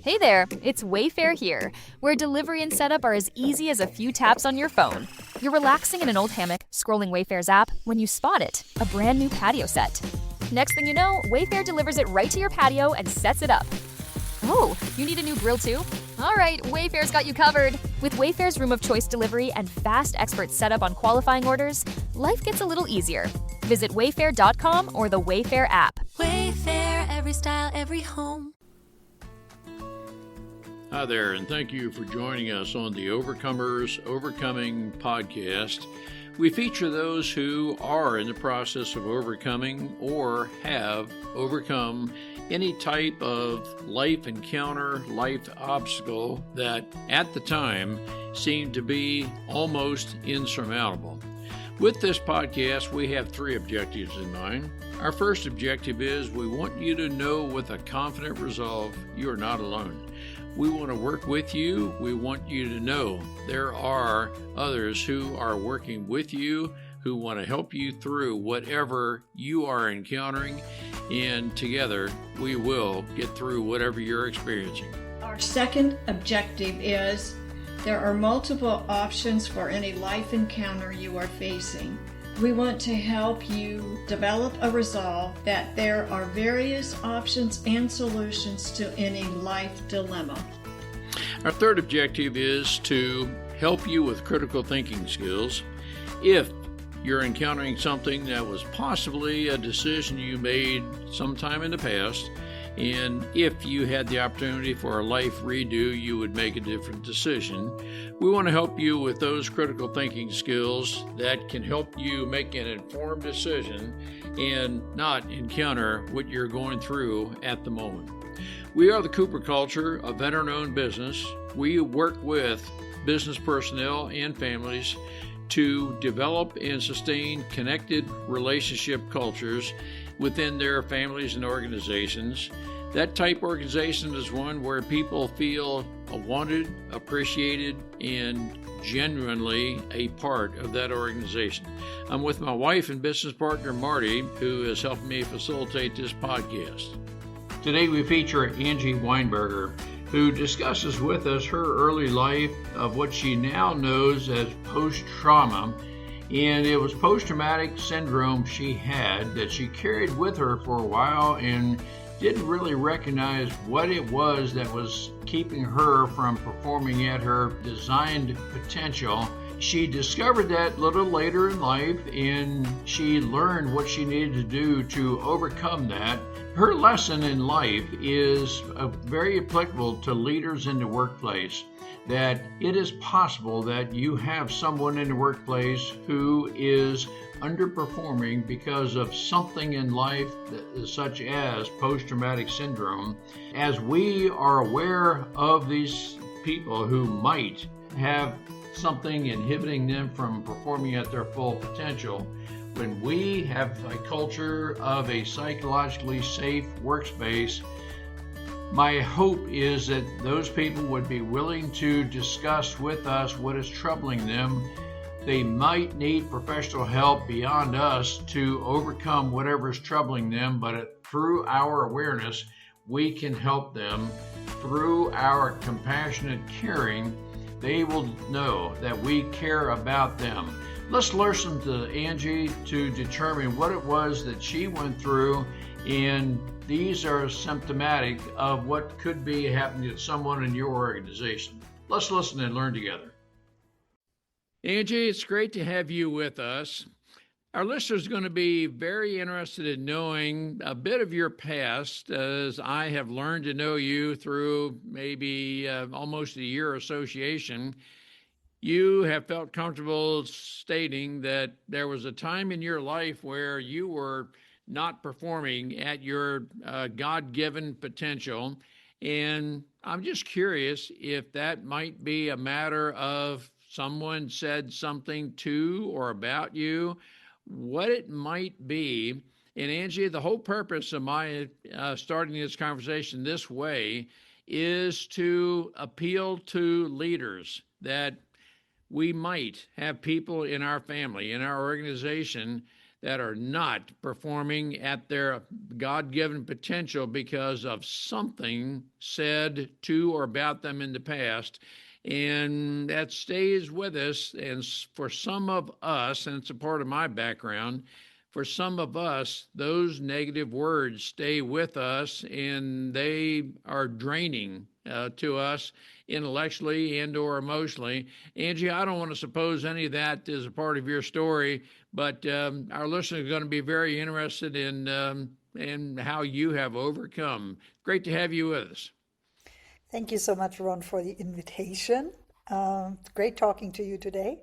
Hey there, it's Wayfair here, where delivery and setup are as easy as a few taps on your phone. You're relaxing in an old hammock, scrolling Wayfair's app, when you spot it, a brand new patio set. Next thing you know, Wayfair delivers it right to your patio and sets it up. Oh, you need a new grill too? All right, Wayfair's got you covered. With Wayfair's Room of Choice delivery and fast expert setup on qualifying orders, life gets a little easier. Visit wayfair.com or the Wayfair app. Wayfair, every style, every home. Hi there, and thank you for joining us on the Overcomers Overcoming podcast. We feature those who are in the process of overcoming or have overcome any type of life encounter, life obstacle that at the time seemed to be almost insurmountable. With this podcast, we have three objectives in mind. Our first objective is we want you to know with a confident resolve you are not alone. We want to work with you. We want you to know there are others who are working with you, who want to help you through whatever you are encountering, and together we will get through whatever you're experiencing. Our second objective is there are multiple options for any life encounter you are facing. We want to help you develop a resolve that there are various options and solutions to any life dilemma. Our third objective is to help you with critical thinking skills. If you're encountering something that was possibly a decision you made sometime in the past, and if you had the opportunity for a life redo, you would make a different decision. We want to help you with those critical thinking skills that can help you make an informed decision and not encounter what you're going through at the moment. We are the Cooper Culture, a veteran-owned business. We work with business personnel and families to develop and sustain connected relationship cultures within their families and organizations. That type of organization is one where people feel wanted, appreciated, and genuinely a part of that organization. I'm with my wife and business partner, Marty, who has helped me facilitate this podcast. Today we feature Angie Weinberger, who discusses with us her early life of what she now knows as post-trauma. And it was post-traumatic syndrome she had that she carried with her for a while and didn't really recognize what it was that was keeping her from performing at her designed potential. She discovered that a little later in life, and she learned what she needed to do to overcome that. Her lesson in life is very applicable to leaders in the workplace, that it is possible that you have someone in the workplace who is underperforming because of something in life such as post-traumatic syndrome. As we are aware of these people who might have something inhibiting them from performing at their full potential, when we have a culture of a psychologically safe workspace, my hope is that those people would be willing to discuss with us what is troubling them. They might need professional help beyond us to overcome whatever is troubling them, but through our awareness, we can help them. Through our compassionate caring, they will know that we care about them. Let's listen to Angie to determine what it was that she went through, and these are symptomatic of what could be happening to someone in your organization. Let's listen and learn together. Angie, it's great to have you with us. Our listeners are going to be very interested in knowing a bit of your past, as I have learned to know you through maybe almost a year association. You have felt comfortable stating that there was a time in your life where you were not performing at your God-given potential. And I'm just curious if that might be a matter of someone said something to or about you, what it might be. And Angie, the whole purpose of my starting this conversation this way is to appeal to leaders that we might have people in our family, in our organization, that are not performing at their God-given potential because of something said to or about them in the past. And that stays with us. And for some of us, and it's a part of my background, for some of us, those negative words stay with us and they are draining to us intellectually and or emotionally. Angie, I don't want to suppose any of that is a part of your story, but our listeners are going to be very interested in how you have overcome. Great to have you with us. Thank you so much, Ron, for the invitation. Great talking to you today.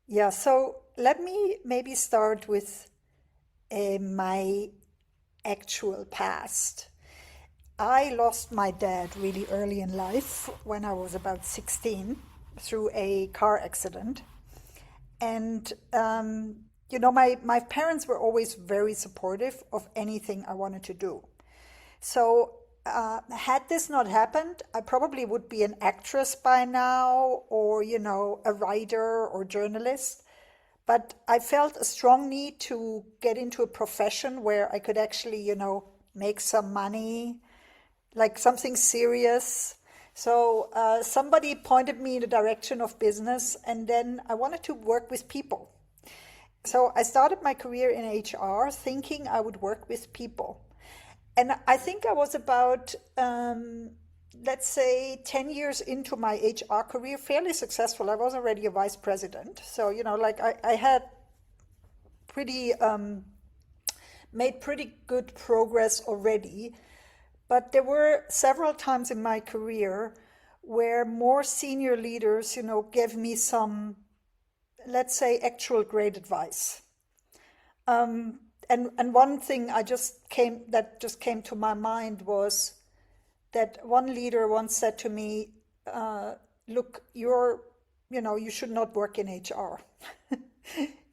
Yeah, so let me maybe start with my actual past. I lost my dad really early in life when I was about 16 through a car accident. And, my parents were always very supportive of anything I wanted to do. So had this not happened, I probably would be an actress by now or, a writer or journalist. But I felt a strong need to get into a profession where I could actually, make some money, like something serious. So somebody pointed me in the direction of business, and then I wanted to work with people. So I started my career in HR thinking I would work with people. And I think I was about, let's say, 10 years into my HR career, fairly successful. I was already a vice president. So, I had made pretty good progress already. But there were several times in my career where more senior leaders, gave me some, let's say, actual great advice. And one thing that just came to my mind was that one leader once said to me, look, you should not work in HR.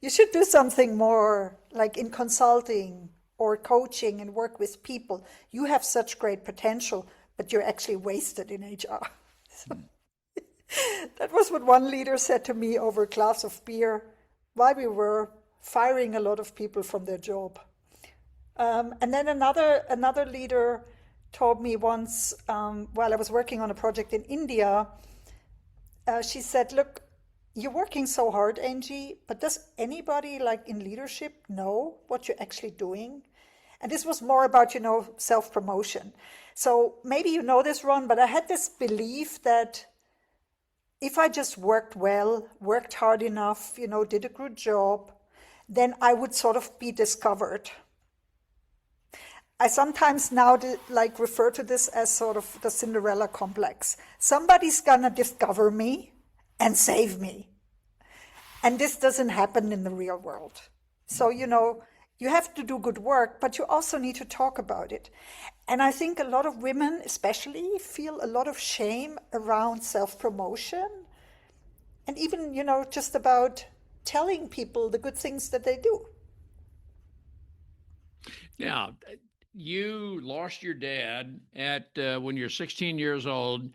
You should do something more like in consulting or coaching and work with people. You have such great potential, but you're actually wasted in HR. So, that was what one leader said to me over a glass of beer while we were firing a lot of people from their job. And then another leader told me once, while I was working on a project in India, she said, look, you're working so hard, Angie, but does anybody in leadership know what you're actually doing? And this was more about, self-promotion. So maybe you know this, Ron, but I had this belief that if I just worked well, worked hard enough, did a good job, then I would sort of be discovered. I sometimes now refer to this as sort of the Cinderella complex. Somebody's gonna discover me and save me. And this doesn't happen in the real world. So, you have to do good work, but you also need to talk about it. And I think a lot of women especially feel a lot of shame around self-promotion and even, just about telling people the good things that they do. Now, you lost your dad at when you're 16 years old.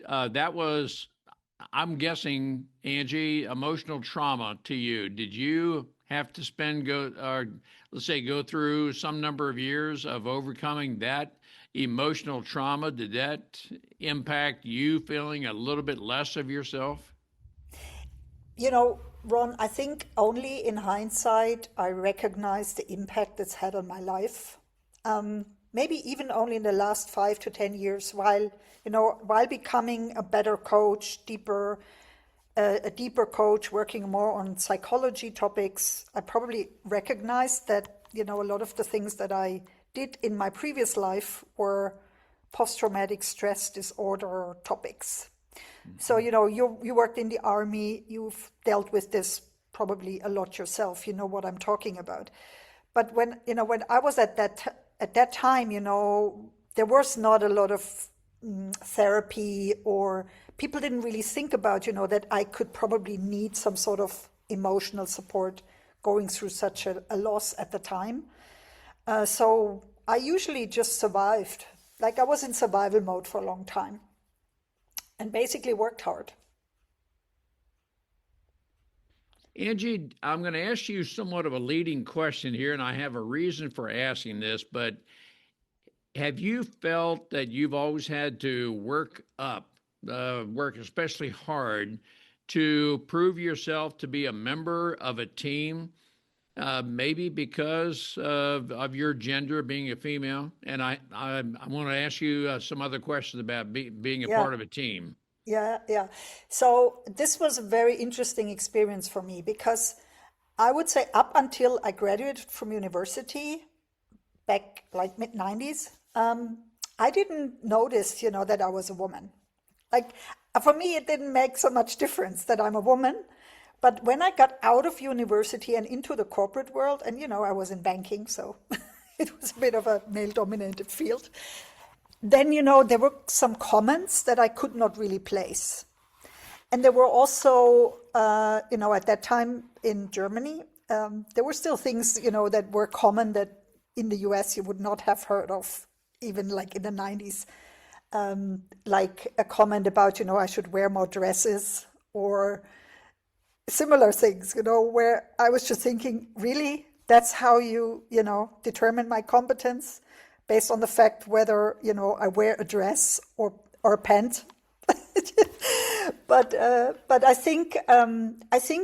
That was, I'm guessing, Angie, emotional trauma to you. Did you have to go through some number of years of overcoming that emotional trauma? Did that impact you feeling a little bit less of yourself? Ron, I think only in hindsight I recognize the impact it's had on my life. Maybe even only in the last 5 to 10 years, while becoming a better coach, a deeper coach, working more on psychology topics, I probably recognized that, a lot of the things that I did in my previous life were post-traumatic stress disorder topics. So, you worked in the army, you've dealt with this probably a lot yourself, you know what I'm talking about. But when I was at that time, there was not a lot of therapy, or people didn't really think about, that I could probably need some sort of emotional support going through such a loss at the time. So I usually just survived. I was in survival mode for a long time and basically worked hard. Angie, I'm going to ask you somewhat of a leading question here, and I have a reason for asking this, but have you felt that you've always had to work especially hard to prove yourself to be a member of a team, maybe because of your gender being a female? And I want to ask you some other questions about being a Yeah. part of a team. Yeah. So this was a very interesting experience for me because I would say up until I graduated from university back like mid 90s, I didn't notice, that I was a woman. Like for me, it didn't make so much difference that I'm a woman. But when I got out of university and into the corporate world, and I was in banking, so it was a bit of a male-dominated field. Then, there were some comments that I could not really place. And there were also, at that time in Germany, there were still things, that were common that in the US you would not have heard of, even like in the 90s. Like a comment about, I should wear more dresses or similar things, where I was just thinking, really? That's how you, determine my competence? Based on the fact whether I wear a dress or a pant. But I think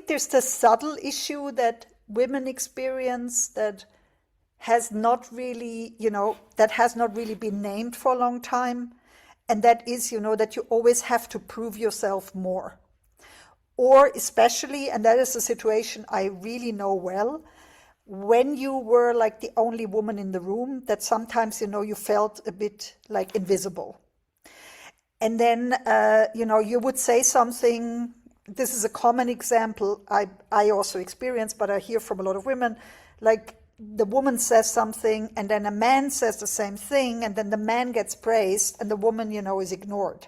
there's the subtle issue that women experience that has not really been named for a long time, and that is that you always have to prove yourself more, or especially, and that is a situation I really know well, when you were like the only woman in the room, that sometimes, you felt a bit like invisible. And then, you would say something. This is a common example I also experience, but I hear from a lot of women, like the woman says something and then a man says the same thing, and then the man gets praised and the woman, is ignored.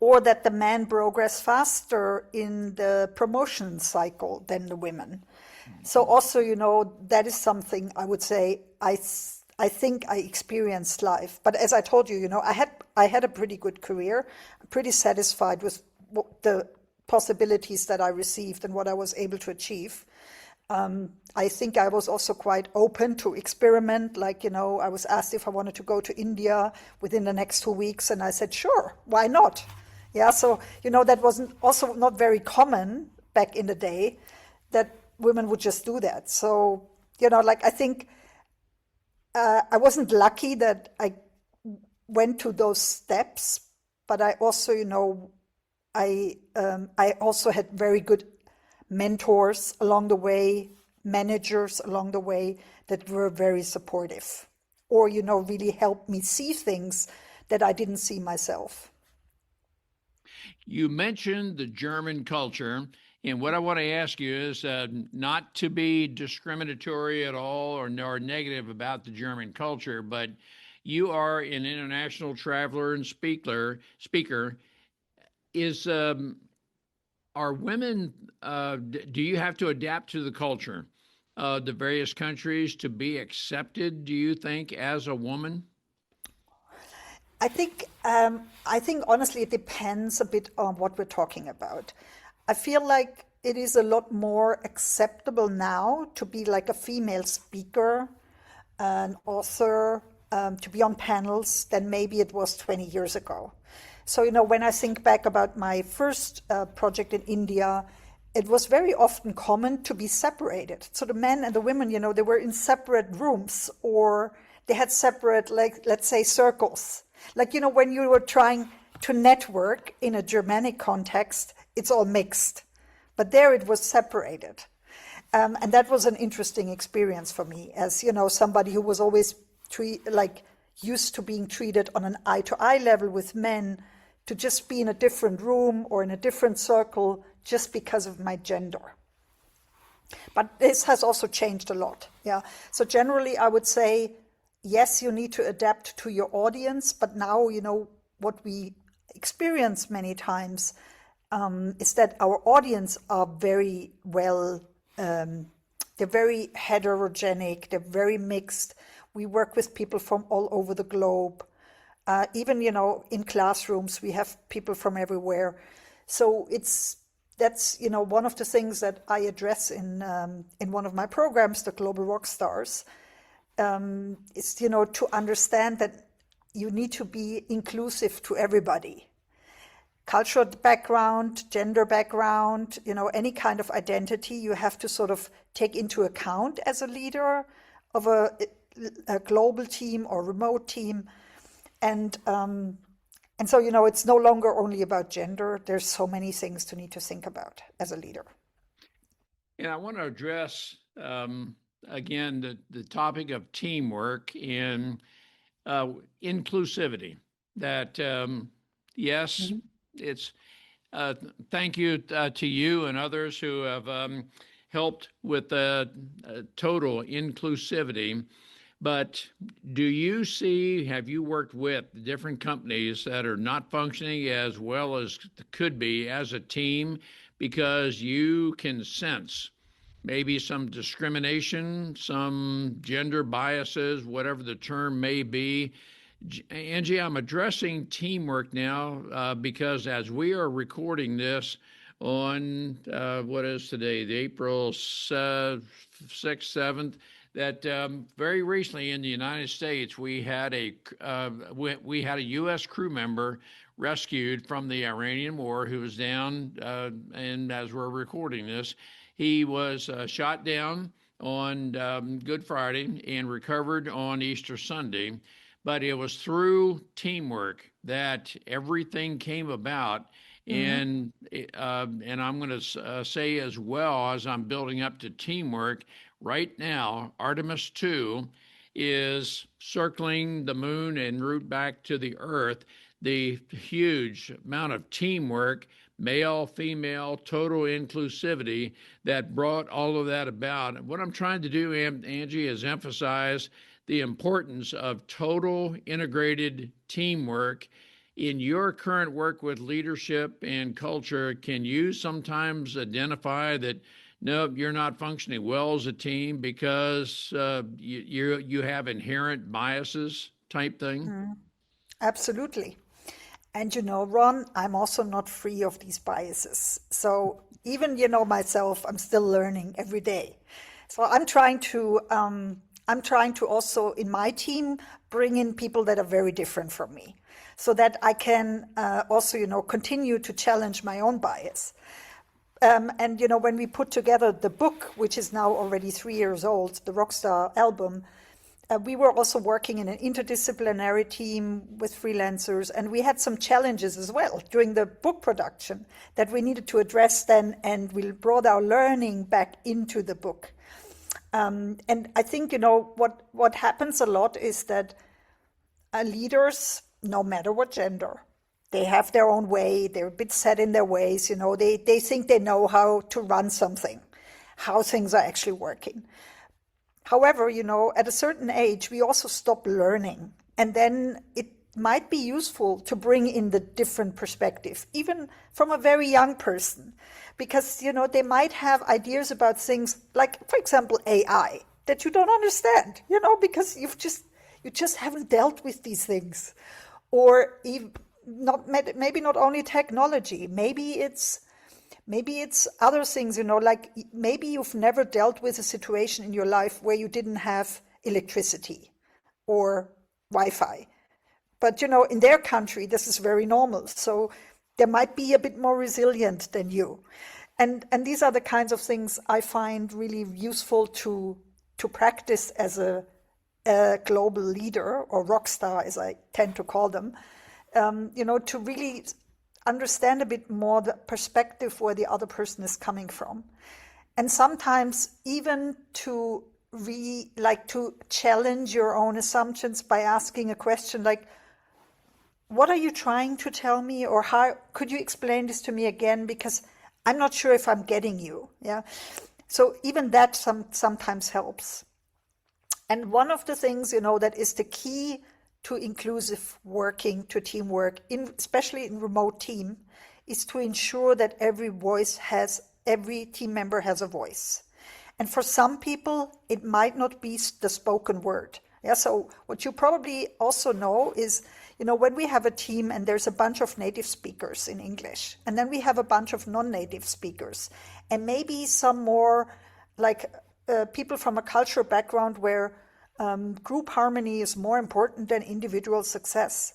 Or that the man progress faster in the promotion cycle than the women. So also, that is something I would say I think I experienced life. But as I told you, I had a pretty good career. I'm pretty satisfied with the possibilities that I received and what I was able to achieve. I think I was also quite open to experiment. Like, I was asked if I wanted to go to India within the next 2 weeks, and I said, sure, why not? Yeah, so, that wasn't also not very common back in the day, that women would just do that. So, I think I wasn't lucky that I went to those steps, but I also, I also had very good mentors along the way, managers along the way that were very supportive, or, really helped me see things that I didn't see myself. You mentioned the German culture, and what I want to ask you is not to be discriminatory at all or negative about the German culture, but you are an international traveler and speaker. Are women? Do you have to adapt to the culture of the various countries to be accepted? Do you think as a woman? I think honestly, it depends a bit on what we're talking about. I feel like it is a lot more acceptable now to be like a female speaker, an author, to be on panels than maybe it was 20 years ago. So, when I think back about my first project in India, it was very often common to be separated. So the men and the women, they were in separate rooms, or they had separate, like, let's say, circles. Like, when you were trying to network in a Germanic context, it's all mixed. But there it was separated. And that was an interesting experience for me as, somebody who was always used to being treated on an eye-to-eye level with men, to just be in a different room or in a different circle just because of my gender. But this has also changed a lot. Yeah. So generally, I would say, yes, you need to adapt to your audience, but now, what we experience many times is that our audience are very well, they're very heterogenic, they're very mixed. We work with people from all over the globe. Even, in classrooms, we have people from everywhere. So it's that's, one of the things that I address in one of my programs, the Global Rock Stars, is, to understand that you need to be inclusive to everybody. Cultural background, gender background, any kind of identity you have to sort of take into account as a leader of a global team or remote team. And so, it's no longer only about gender. There's so many things to need to think about as a leader. And I want to address, again, the topic of teamwork and inclusivity. That, yes, it's thank you to you and others who have helped with total inclusivity. But have you worked with different companies that are not functioning as well as could be as a team because you can sense maybe some discrimination, some gender biases, whatever the term may be? Angie, I'm addressing teamwork now because as we are recording this on what is today, the April 6th, 7th, that very recently in the United States, we had a U.S. crew member rescued from the Iranian war who was down, and as we're recording this, he was shot down on Good Friday and recovered on Easter Sunday. But it was through teamwork that everything came about. And I'm going to say as well, as I'm building up to teamwork, right now, Artemis 2 is circling the moon en route back to the Earth. The huge amount of teamwork, male, female, total inclusivity that brought all of that about. What I'm trying to do, Angie, is emphasize the importance of total integrated teamwork. In your current work with leadership and culture, can you sometimes identify that, no, you're not functioning well as a team because you have inherent biases type thing? Absolutely. And, Ron, I'm also not free of these biases. So even, myself, I'm still learning every day. So I'm trying to also in my team bring in people that are very different from me so that I can also, continue to challenge my own bias. And, when we put together the book, which is now already 3 years old, the Rockstar album, we were also working in an interdisciplinary team with freelancers, and we had some challenges as well during the book production that we needed to address then, and we brought our learning back into the book. And I think, what happens a lot is that leaders, no matter what gender, they have their own way, they're a bit set in their ways, they think they know how to run something, how things are actually working. However, at a certain age, we also stop learning. And then it might be useful to bring in the different perspective, even from a very young person, because, they might have ideas about things like, for example, AI that you don't understand, because you just haven't dealt with these things. Or maybe not only technology, maybe it's other things, like maybe you've never dealt with a situation in your life where you didn't have electricity or Wi-Fi. But, in their country, this is very normal. So they might be a bit more resilient than you. And these are the kinds of things I find really useful to practice as a global leader, or rock star, as I tend to call them, to really understand a bit more the perspective where the other person is coming from. And sometimes even to challenge your own assumptions by asking a question like, what are you trying to tell me? Or how could you explain this to me again? Because I'm not sure if I'm getting you. Yeah. So even that sometimes helps. And one of the things, that is the key to inclusive working, to teamwork, especially in remote team, is to ensure that every team member has a voice. And for some people, it might not be the spoken word. Yeah. So what you probably also know is, when we have a team and there's a bunch of native speakers in English, and then we have a bunch of non-native speakers, and maybe some more like people from a cultural background where group harmony is more important than individual success.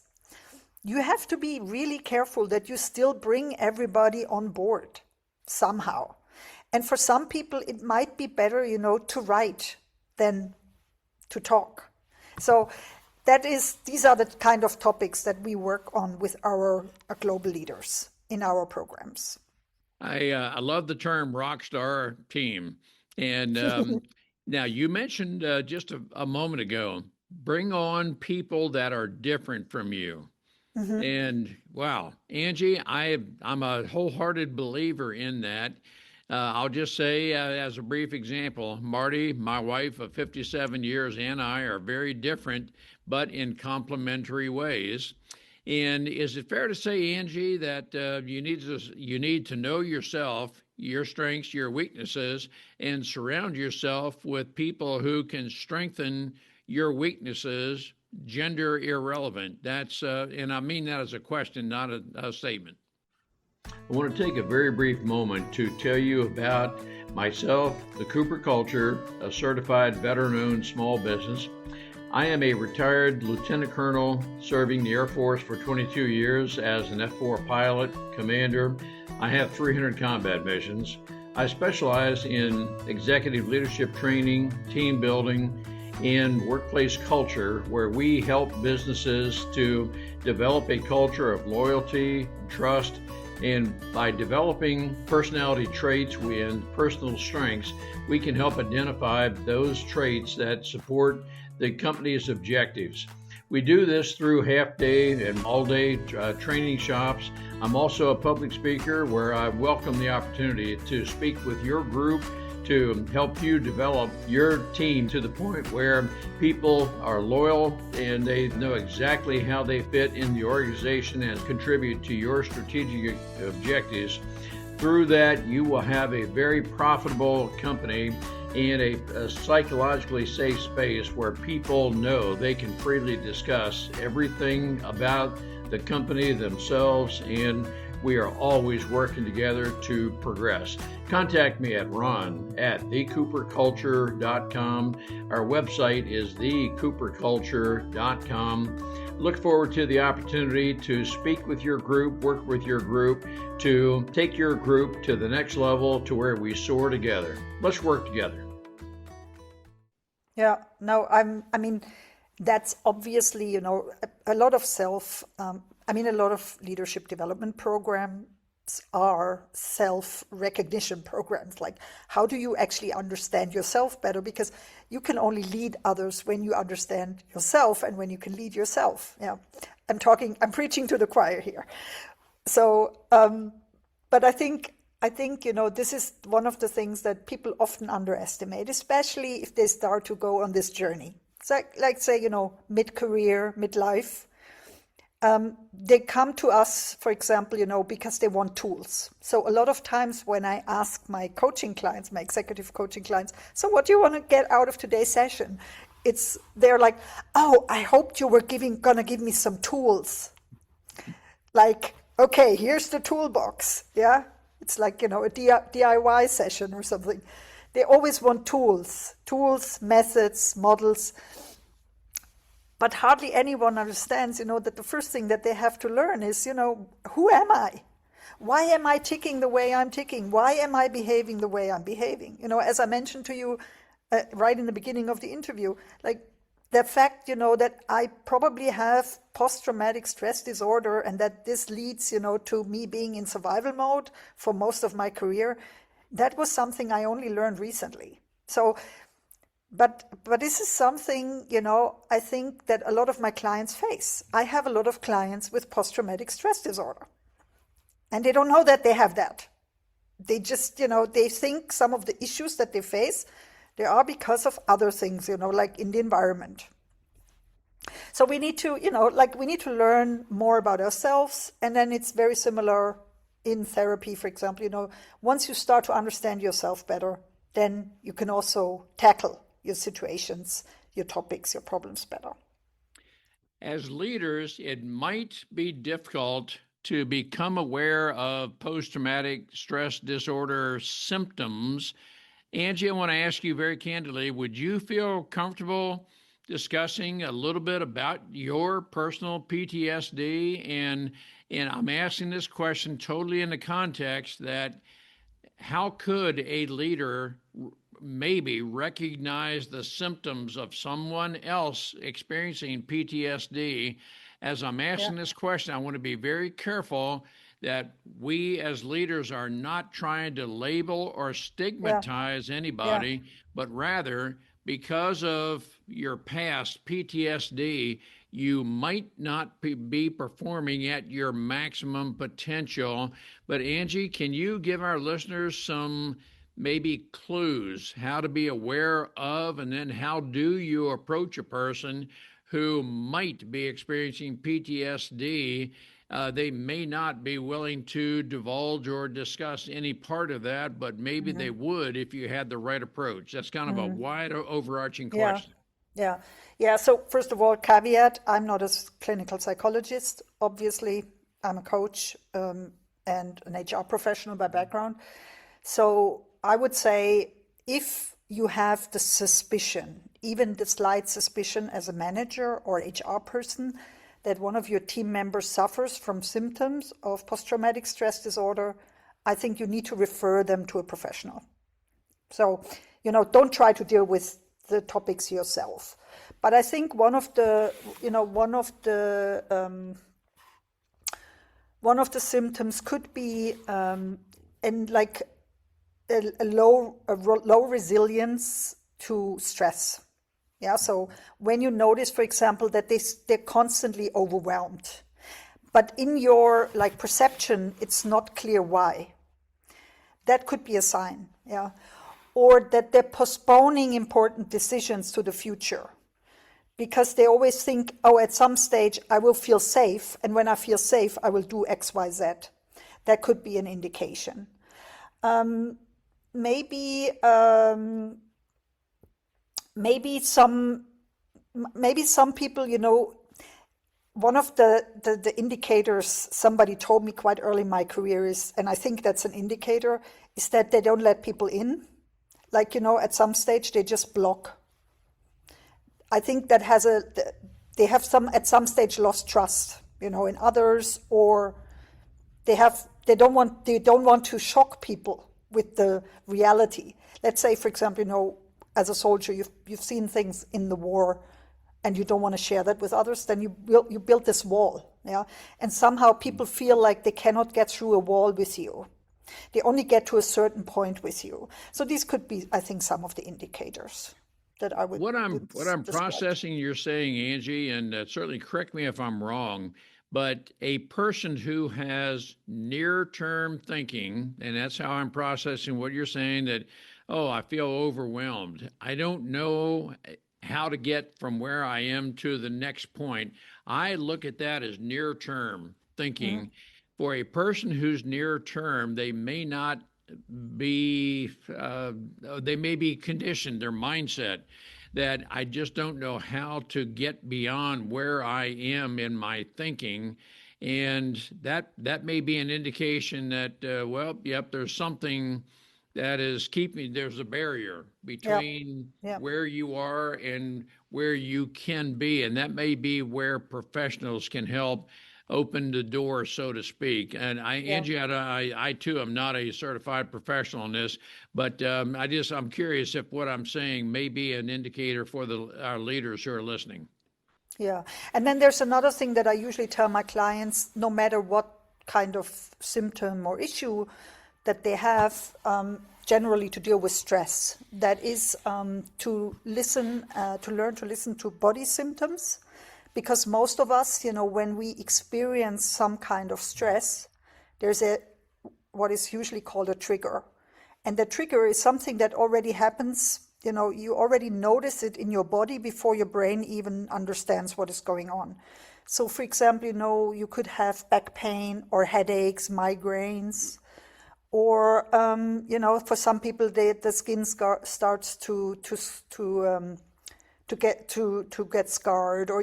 You have to be really careful that you still bring everybody on board somehow. And for some people, it might be better, to write than to talk. So these are the kind of topics that we work on with our global leaders in our programs. I love the term rockstar team. And now you mentioned just a moment ago, bring on people that are different from you. Mm-hmm. And wow, Angie, I'm a wholehearted believer in that. I'll just say, as a brief example, Marty, my wife of 57 years, and I are very different, but in complementary ways. And is it fair to say, Angie, that you need to know yourself, your strengths, your weaknesses, and surround yourself with people who can strengthen your weaknesses, gender irrelevant? That's and I mean that as a question, not a statement. I want to take a very brief moment to tell you about myself, the Cooper Culture, a certified veteran-owned small business. I am a retired lieutenant colonel serving the Air Force for 22 years as an F-4 pilot, commander. I have 300 combat missions. I specialize in executive leadership training, team building, and workplace culture, where we help businesses to develop a culture of loyalty, trust, and by developing personality traits and personal strengths, we can help identify those traits that support the company's objectives. We do this through half-day and all-day training shops. I'm also a public speaker where I welcome the opportunity to speak with your group to help you develop your team to the point where people are loyal and they know exactly how they fit in the organization and contribute to your strategic objectives. Through that, you will have a very profitable company and a psychologically safe space where people know they can freely discuss everything about the company themselves, and we are always working together to progress. Contact me at ron@thecooperculture.com. Our website is thecooperculture.com. Look forward to the opportunity to speak with your group, work with your group, to take your group to the next level to where we soar together. Let's work together. Yeah, no, that's obviously, a lot of a lot of leadership development programs are self-recognition programs. Like, how do you actually understand yourself better? Because you can only lead others when you understand yourself and when you can lead yourself. Yeah, I'm preaching to the choir here. So, but I think, this is one of the things that people often underestimate, especially if they start to go on this journey. It's like say, mid-career, midlife. They come to us, for example, because they want tools. So a lot of times when I ask my coaching clients, my executive coaching clients, so what do you want to get out of today's session? They're like, oh, I hoped you were gonna give me some tools. Like, okay, here's the toolbox. Yeah. It's like, a DIY session or something. They always want tools, methods, models. But hardly anyone understands, that the first thing that they have to learn is, who am I? Why am I ticking the way I'm ticking? Why am I behaving the way I'm behaving? As I mentioned to you right in the beginning of the interview, like the fact, that I probably have post-traumatic stress disorder and that this leads, to me being in survival mode for most of my career, that was something I only learned recently. So, but this is something, I think that a lot of my clients face. I have a lot of clients with post-traumatic stress disorder, and they don't know that they have that. They just, they think some of the issues that they face, they are because of other things, like in the environment. So we need to, we need to learn more about ourselves. And then it's very similar in therapy, for example, once you start to understand yourself better, then you can also tackle your situations, your topics, your problems better. As leaders, it might be difficult to become aware of post-traumatic stress disorder symptoms. Angie, I want to ask you very candidly, would you feel comfortable discussing a little bit about your personal PTSD? And I'm asking this question totally in the context that how could a leader maybe recognize the symptoms of someone else experiencing PTSD? As I'm asking this question, I want to be very careful that we as leaders are not trying to label or stigmatize anybody, but rather, because of your past PTSD, you might not be performing at your maximum potential. But Angie, can you give our listeners some maybe clues how to be aware of, and then how do you approach a person who might be experiencing PTSD? They may not be willing to divulge or discuss any part of that, but maybe they would if you had the right approach. That's kind of a wide overarching question. Yeah. So first of all, caveat, I'm not a clinical psychologist. Obviously, I'm a coach and an HR professional by background. So I would say if you have the suspicion, even the slight suspicion as a manager or HR person, that one of your team members suffers from symptoms of post-traumatic stress disorder, I think you need to refer them to a professional. So, don't try to deal with the topics yourself. But I think one of the symptoms could be a low resilience to stress. Yeah, so when you notice, for example, that they're constantly overwhelmed, but in your perception, it's not clear why. That could be a sign, yeah. Or that they're postponing important decisions to the future because they always think, at some stage I will feel safe, and when I feel safe, I will do X, Y, Z. That could be an indication. Maybe some people, one of the indicators somebody told me quite early in my career is, and I think that's an indicator, is that they don't let people in. At some stage they just block. I think that they have at some stage lost trust, in others, or they don't want to shock people with the reality. Let's say, for example, as a soldier, you've seen things in the war, and you don't want to share that with others. Then you build this wall, yeah. And somehow people feel like they cannot get through a wall with you. They only get to a certain point with you. So these could be, I think, some of the indicators that I would. What I'm processing you're saying, Angie, and certainly correct me if I'm wrong, but a person who has near-term thinking, and that's how I'm processing what you're saying, that, I feel overwhelmed. I don't know how to get from where I am to the next point. I look at that as near-term thinking. Mm-hmm. For a person who's near-term, they may not be, they may be conditioned, their mindset, that I just don't know how to get beyond where I am in my thinking. And that may be an indication that, there's something that is there's a barrier between where you are and where you can be. And that may be where professionals can help open the door, so to speak. And Angie, I too am not a certified professional in this, but I'm curious if what I'm saying may be an indicator for our leaders who are listening. Yeah. And then there's another thing that I usually tell my clients, no matter what kind of symptom or issue that they have, generally to deal with stress, that is to learn to listen to body symptoms. Because most of us, when we experience some kind of stress, there's what is usually called a trigger. And the trigger is something that already happens, you already notice it in your body before your brain even understands what is going on. So, for example, you could have back pain or headaches, migraines, or, for some people, the skin starts to get scarred, or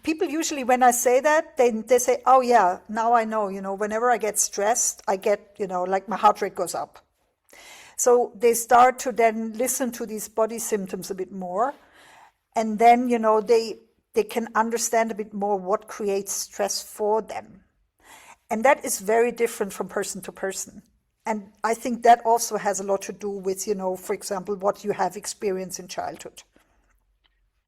People usually, when I say that, they say, oh yeah, now I know, whenever I get stressed, I get, like my heart rate goes up. So they start to then listen to these body symptoms a bit more. And then, they can understand a bit more what creates stress for them. And that is very different from person to person. And I think that also has a lot to do with, for example, what you have experienced in childhood.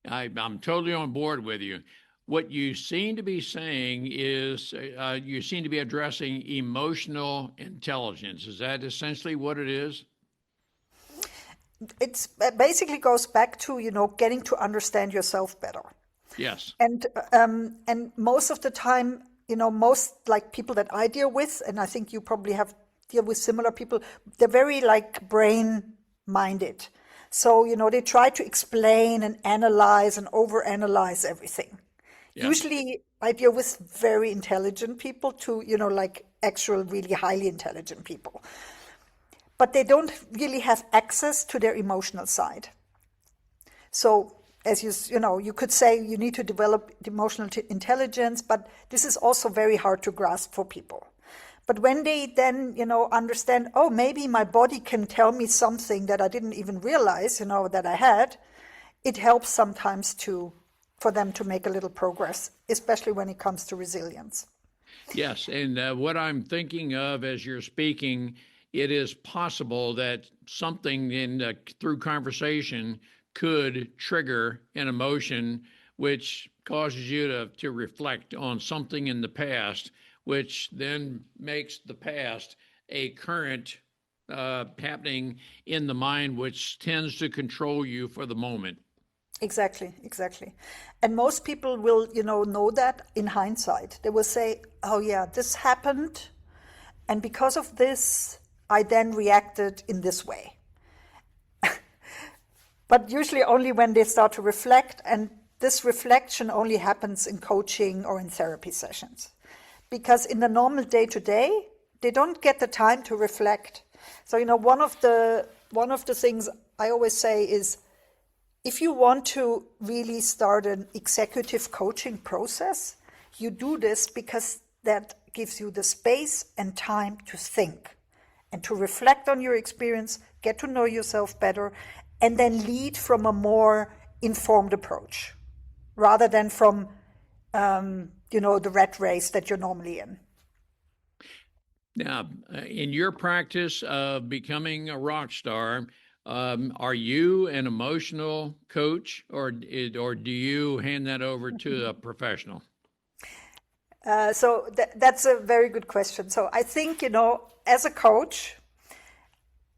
I'm totally on board with you. What you seem to be saying is you seem to be addressing emotional intelligence. Is that essentially what it is? It basically goes back to, getting to understand yourself better. Yes. And most of the time, most like people that I deal with, and I think you probably deal with similar people, they're very like brain minded. So, they try to explain and analyze and overanalyze everything. Yeah. Usually I deal with very intelligent people to, like actual really highly intelligent people. But they don't really have access to their emotional side. So as you could say you need to develop emotional intelligence, but this is also very hard to grasp for people. But when they then, understand, oh, maybe my body can tell me something that I didn't even realize, that I had, it helps sometimes for them to make a little progress, especially when it comes to resilience. Yes, and what I'm thinking of as you're speaking, it is possible that something through conversation could trigger an emotion which causes you to reflect on something in the past, which then makes the past a current happening in the mind, which tends to control you for the moment. Exactly. And most people will, know that in hindsight. They will say, oh yeah, this happened, and because of this, I then reacted in this way. But usually only when they start to reflect, and this reflection only happens in coaching or in therapy sessions. Because in the normal day-to-day, they don't get the time to reflect. So, one of the things I always say is, if you want to really start an executive coaching process, you do this because that gives you the space and time to think and to reflect on your experience, get to know yourself better, and then lead from a more informed approach, rather than from the rat race that you're normally in. Now, in your practice of becoming a rock star, are you an emotional coach, or do you hand that over to a professional? So that's a very good question. So I think, as a coach,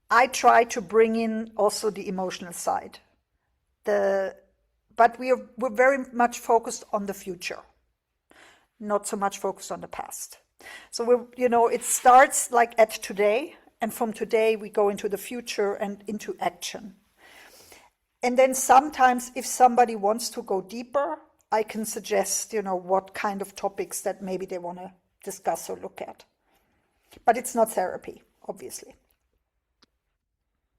I try to bring in also the emotional side. But we're very much focused on the future, not so much focused on the past. So it starts like at today, and from today we go into the future and into action. And then sometimes if somebody wants to go deeper, I can suggest, what kind of topics that maybe they want to discuss or look at. But it's not therapy, obviously.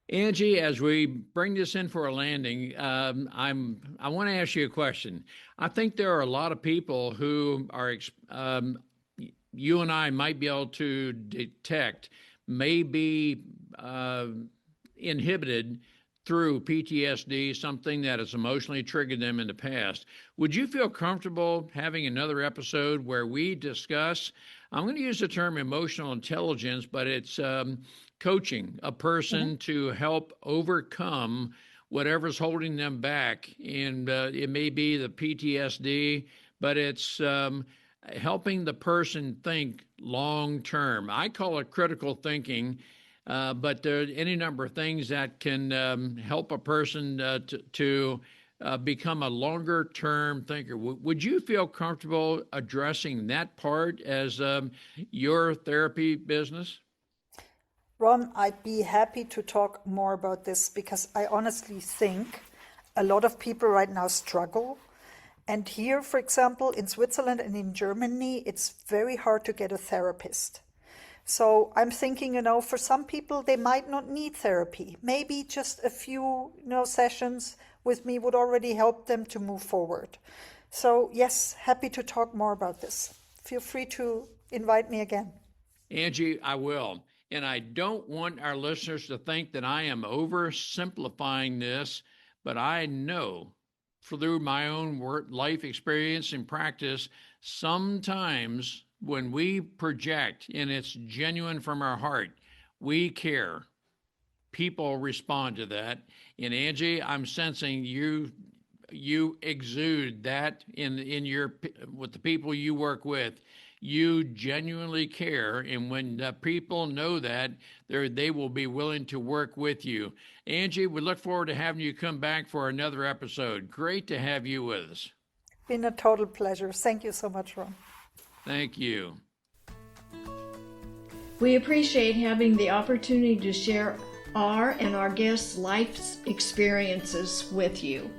Angie, as we bring this in for a landing, I want to ask you a question. I think there are a lot of people who are, you and I might be able to detect, may be inhibited through PTSD, something that has emotionally triggered them in the past. Would you feel comfortable having another episode where we discuss, I'm going to use the term emotional intelligence, but it's coaching a person to help overcome whatever's holding them back. And it may be the PTSD, but it's helping the person think long term. I call it critical thinking, but there are any number of things that can help a person to become a longer term thinker. Would you feel comfortable addressing that part as your therapy business? Ron, I'd be happy to talk more about this because I honestly think a lot of people right now struggle. And here, for example, in Switzerland and in Germany, it's very hard to get a therapist. So I'm thinking, for some people, they might not need therapy. Maybe just a few, sessions with me would already help them to move forward. So yes, happy to talk more about this. Feel free to invite me again. Angie, I will. And I don't want our listeners to think that I am oversimplifying this, but I know through my own life experience and practice, sometimes when we project and it's genuine from our heart, we care. People respond to that. And Angie, I'm sensing you exude that in your with the people you work with. You genuinely care, and when the people know that, they will be willing to work with you. Angie, we look forward to having you come back for another episode. Great to have you with us. Been a total pleasure. Thank you so much, Ron. Thank you. We appreciate having the opportunity to share our and our guests' life experiences with you.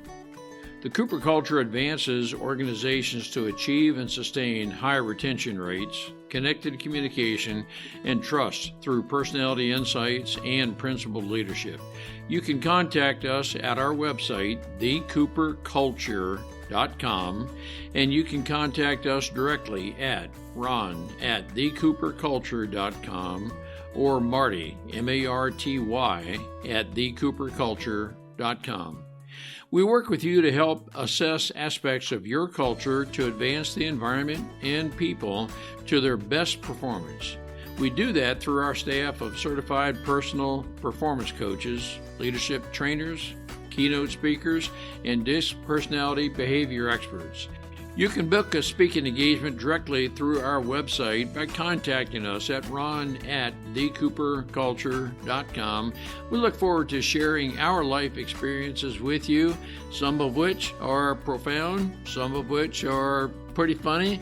The Cooper culture advances organizations to achieve and sustain high retention rates, connected communication, and trust through personality insights and principled leadership. You can contact us at our website, thecooperculture.com, and you can contact us directly at ron@thecooperculture.com or Marty, M-A-R-T-Y, at thecooperculture.com. We work with you to help assess aspects of your culture to advance the environment and people to their best performance. We do that through our staff of certified personal performance coaches, leadership trainers, keynote speakers, and disc personality behavior experts. You can book a speaking engagement directly through our website by contacting us at ron@thecooperculture.com. We look forward to sharing our life experiences with you, some of which are profound, some of which are pretty funny.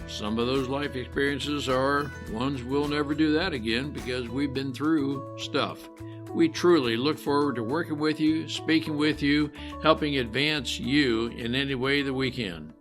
Some of those life experiences are ones we'll never do that again because we've been through stuff. We truly look forward to working with you, speaking with you, helping advance you in any way that we can.